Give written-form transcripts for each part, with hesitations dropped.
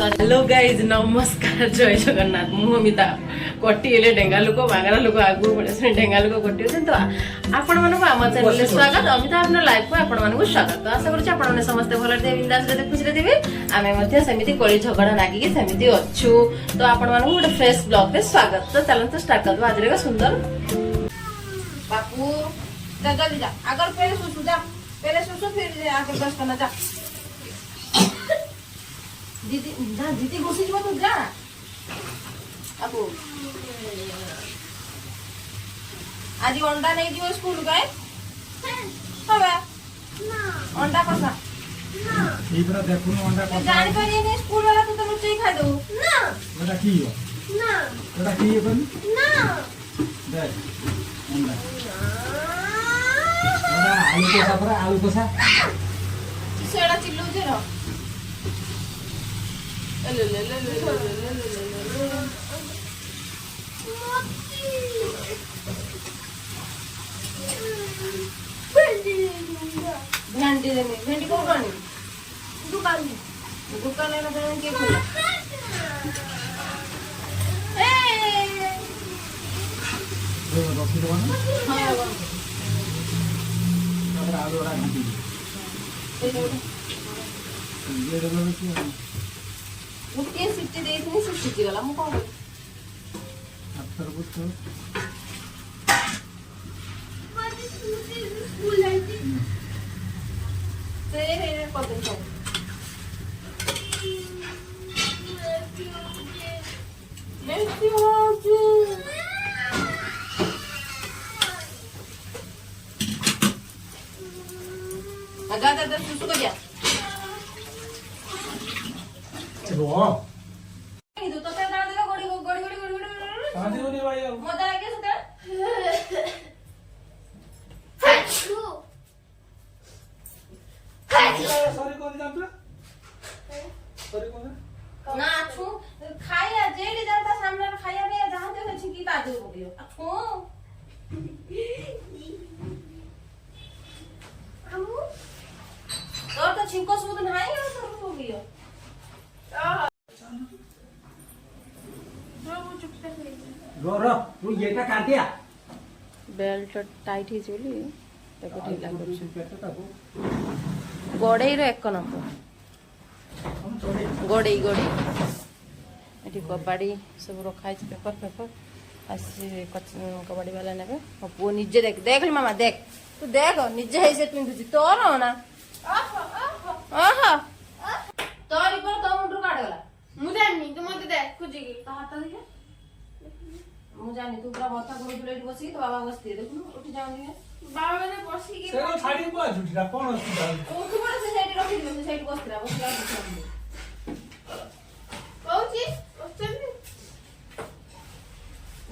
hello guys नमस्कार जय जगन्नाथ मु अमिता कटी एले डेंगा लोक बांगरा लोक आगु पड़े डेंगा लोक कटी होते तो आपण मानको आम चैनल स्वागत अमिता अपना लाइफ को आपण मानको स्वागत तो आशा करूछ आपण समस्त भल थे बिंदास रे खुशी रे दिबे आमे मध्ये समिति कोली झगड़ा लागी के समिति अछु तो आपण मानको गोटे फ्रेश ब्लॉग रे स्वागत तो चलन तो स्टार्ट करबो आज रे सुंदर बापू जा जल्दी जा अगर पहले सुसु फिर आगे बस करना जा दीदी जा दीदी घुसी जीव तू जा आपू आज अंडा नहीं जीव स्कूल गए हवे ना अंडा कसा ना ई पूरा देखु अंडा कसा जान पानी नहीं स्कूल वाला तू तो लुच्चे खा दो ना बेटा की हो ना बेटा की है बन ना दे अंडा आलू कसा पर आलू कसा सेड़ा चिल्लू जे रो भेंडी कौन आनी दुकान है ना के खोला मुझे सिटी दे इतनी सिटी गला मु कौन अफसर बुझो स्कूल जाती तेरे कदम सब लेती हो तू आजा दादा सुसु कर जा रो ये तो ते दादा दे गोड़ी आदि होने भाई मजा आ गया सुते सॉरी कौन जानता सॉरी कौन ना छु खाया जेडी जाता सामने खाया नहीं जहां ते छिकी ताजू हो गयो अखो हमू तो छिको सुद नहीं और तो हो गयो रो तू ये का काट दिया बेल्ट टाइट ही चली ताको ढीला कर गोड़े रो एक नंबर गोड़े एटी कबाड़ी सब रखा है पेपर आसी कबाड़ी वाला नेबे पुओ निजे देख देख मामा देख तू देख निजे है से पिंधुची तोर ना आहा तोरी पर तो मुंडू काट गला मु जानी तू मते दे खुजी की तो हाथ दे मु जानी तू पूरा बता को प्लेट बसी तो बाबा बसती देखु उठी जाऊंगी बाबा ने बसी के से छाड़ी को झुठीला कोन होती ओ तू बड़ा से साइड रखी दे साइड बसला कौची बसली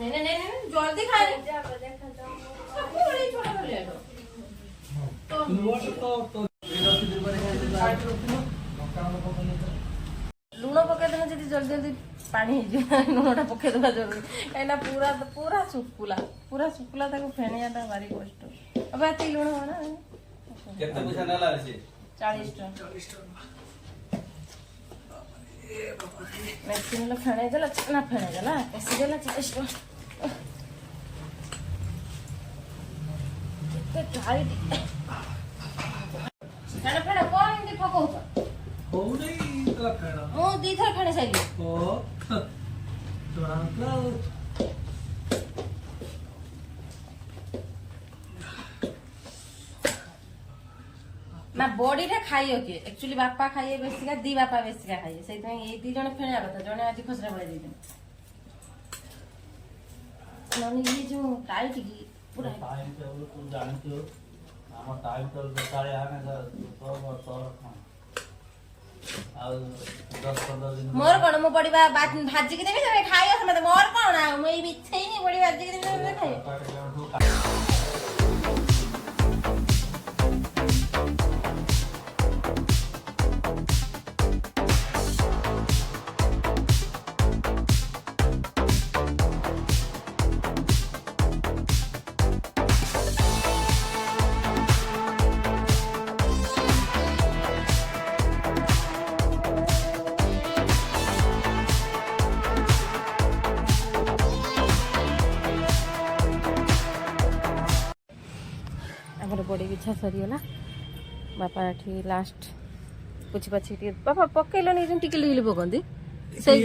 नहीं जल्दी खा ले जा देखा जाओ सब बड़ी छोटा ले लो तो लुण पके देना जदी जल्दी जल्दी पानी लुणटा पके देना जरूरी कहीं पूरा सुकुला ताको फेणियाटा भारी कष्ट अब एती लुण हो ना केते पैसा नेला रे 40 टका मैक्सिम लो फेणे देला ना फेणे देला कैसे देला 40 टका केते टाइट फेणे कोन इनके पकोउछ हो नहीं तो फेणा मो दी थर फेणे सही ओ तोरा ना बॉडी रे खाइयो के एक्चुअली बापा खाइए बेसी का दी बापा बेसी का खाइए सेति में ए दी जने फेणा कथा जने आज खसरा बळे दी ननी ये जो टाइट की पूरा टाइम टेबल तुम जानते हो हम टाइम टेबल बेचारे आने तो आ 10-15 दिन मोर कोन मो पड़ीबा भाजी के देबे तमे खाइयो मते मोर कोन आ मई बिछई नहीं पड़ी भाजी के देबे खाइयो ବିଛା ସରିଗଲା ବାପା ଏଠି ଲାଷ୍ଟ ପୋଛି ପାଛି ଟିକେ ବାପା ପକେଇଲନି ଟିକିଲି ଟିକିଲି ପକନ୍ତି ସେଇ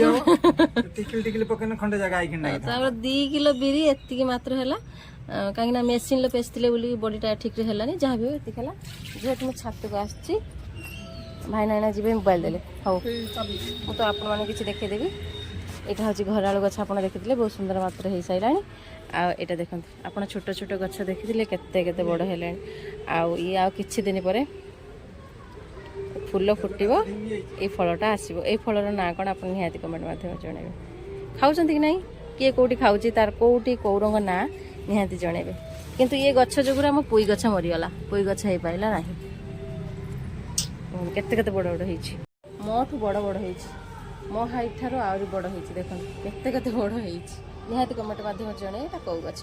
ଟିକିଲି ପକେଇଲେ ଖଣ୍ଡେ ଜାଗା ଆଇକିନା ତାପରେ 2 କିଲୋ ବିରି ଏତିକି ମାତ୍ର ହେଲା କାହିଁକି ନା ମେସିନରେ ପେଶିଥିଲେ ବୋଲି ବଡିଟା ଠିକରେ ହେଲାନି ଯାହା ବି ଏତିକି ହେଲା ଯେହେତୁ ମୁଁ ଛାତକୁ ଆସିଛି ଭାଇନା ଏଇନା ଯିବେ ମୋବାଇଲ ଦେଲେ ହଉ ମୁଁ ତ ଆପଣମାନଙ୍କୁ କିଛି ଦେଖେଇଦେବି ଏଇଟା ହେଉଛି ଘର ଆଳୁ ଗଛ ଆପଣ ଦେଖିଥିଲେ ବହୁତ ସୁନ୍ଦର ମାତ୍ର ହେଇସାରିଲାଣି ଆଉ ଏଇଟା ଦେଖନ୍ତୁ ଆପଣ ଛୋଟ ଛୋଟ ଗଛ ଦେଖିଥିଲେ କେତେ କେତେ ବଡ଼ ହେଲାଣି ଆଉ ଇଏ ଆଉ କିଛି ଦିନ ପରେ ଫୁଲ ଫୁଟିବ ଏଇ ଫଳଟା ଆସିବ ଏଇ ଫଳର ନାଁ କ'ଣ ଆପଣ ନିହାତି କମେଣ୍ଟ ମାଧ୍ୟମରେ ଜଣାଇବେ ଖାଉଛନ୍ତି କି ନାହିଁ କିଏ କେଉଁଠି ଖାଉଛି ତାର କେଉଁଠି କେଉଁ ରଙ୍ଗ ନାଁ ନିହାତି ଜଣାଇବେ କିନ୍ତୁ ଇଏ ଗଛ ଯୋଗୁଁ ଆମ ପୋଇ ଗଛ ମରିଗଲା ପୋଇ ଗଛ ହେଇପାରିଲା ନାହିଁ କେତେ କେତେ ବଡ଼ ବଡ଼ ହେଇଛି ମୋଠୁ ବଡ଼ ବଡ଼ ହେଇଛି ମୋ ହାଇଟ୍ ଠାରୁ ଆହୁରି ବଡ଼ ହେଇଛି ଦେଖନ୍ତୁ କେତେ କେତେ ବଡ଼ ହେଇଛି ନିହାତି କମେଣ୍ଟ ମାଧ୍ୟମରେ ଜଣାଇବେ ଏଇଟା କେଉଁ ଗଛ